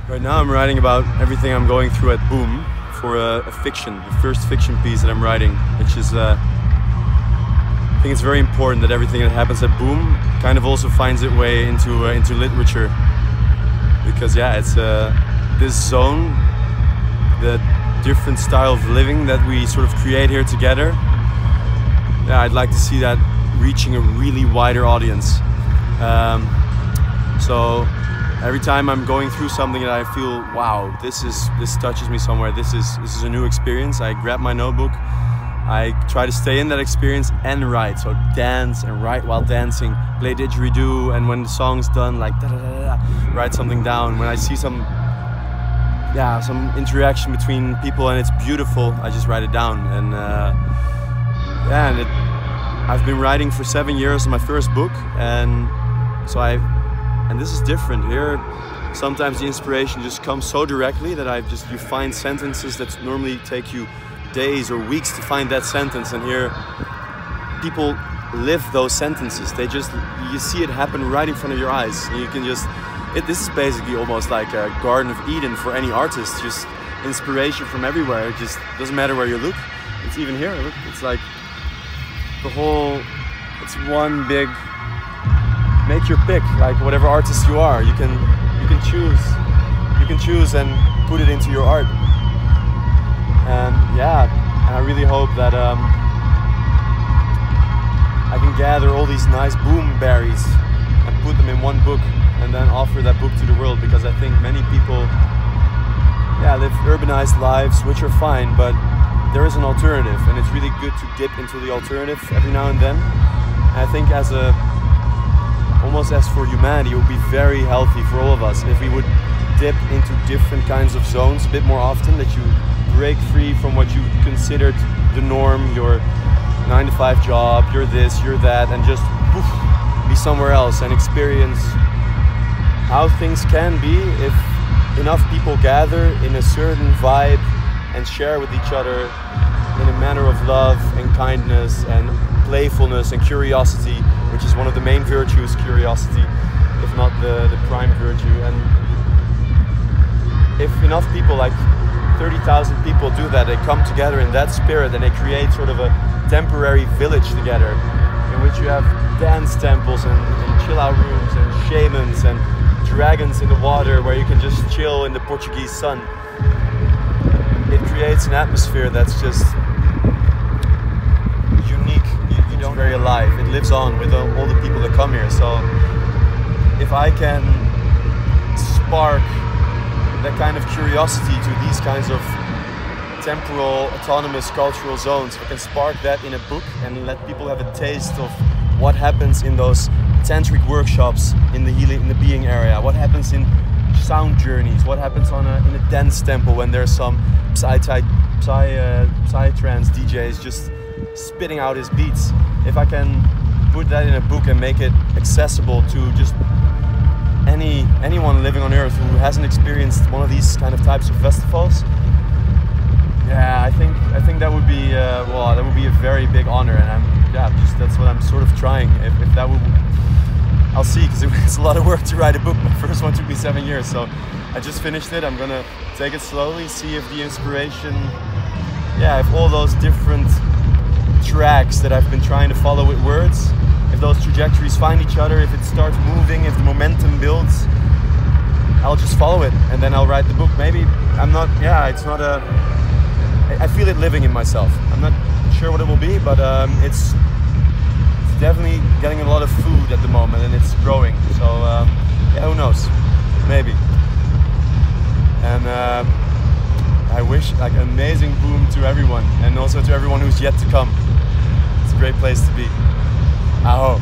Right now I'm writing about everything I'm going through at Boom for a fiction, the first fiction piece that I'm writing, which is, I think it's very important that everything that happens at Boom kind of also finds its way into literature. Because yeah, it's this zone, the different style of living that we sort of create here together. Yeah, I'd like to see that reaching a really wider audience. So every time I'm going through something that I feel, wow, this touches me somewhere, this is a new experience, I grab my notebook, I try to stay in that experience and write. So dance and write while dancing, play didgeridoo, and when the song's done, like da da da da, write something down. When I see some interaction between people and it's beautiful, I just write it down. And yeah, and I've been writing for 7 years on my first book, and so and this is different here. Sometimes the inspiration just comes so directly that you find sentences that normally take you days or weeks to find that sentence, and here people live those sentences. You see it happen right in front of your eyes. You can this is basically almost like a Garden of Eden for any artist. Just inspiration from everywhere. It just doesn't matter where you look. It's even here. Look, it's like it's one big. Make your pick, like whatever artist you are, you can choose and put it into your art. And yeah, I really hope that I can gather all these nice boom berries and put them in one book and then offer that book to the world, because I think many people live urbanized lives, which are fine, but there is an alternative, and it's really good to dip into the alternative every now and then. And I think almost as for humanity, it would be very healthy for all of us if we would dip into different kinds of zones a bit more often, that you break free from what you considered the norm, your 9-to-5 job, you're this, you're that, and just be somewhere else and experience how things can be if enough people gather in a certain vibe and share with each other in a manner of love and kindness and playfulness and curiosity, which is one of the main virtues, curiosity, if not the prime virtue. And if enough people, like 30,000 people, do that, they come together in that spirit and they create sort of a temporary village together in which you have dance temples and chill out rooms and shamans and dragons in the water where you can just chill in the Portuguese sun. It creates an atmosphere that's just unique. You don't very alive. It lives on with all the people that come here. So if I can spark that kind of curiosity to these kinds of temporal, autonomous cultural zones, if I can spark that in a book and let people have a taste of what happens in those tantric workshops in the being area, what happens in sound journeys, what happens in a dance temple when there's some psytrance DJs just spitting out his beats. If I can put that in a book and make it accessible to just anyone living on Earth who hasn't experienced one of these kind of types of festivals, yeah, I think that would be that would be a very big honor, and that's what I'm sort of trying. If that would, I'll see, because it's a lot of work to write a book. My first one took me 7 years, so I just finished it. I'm gonna take it slowly, see if the inspiration, if all those different tracks that I've been trying to follow with words, if those trajectories find each other, if it starts moving, if the momentum builds, I'll just follow it and then I'll write the book. Maybe it's not I feel it living in myself. I'm not sure what it will be, but it's definitely getting a lot of food at the moment and it's growing. So who knows? Maybe. And I wish an amazing boom to everyone, and also to everyone who's yet to come. It's a great place to be. Aho.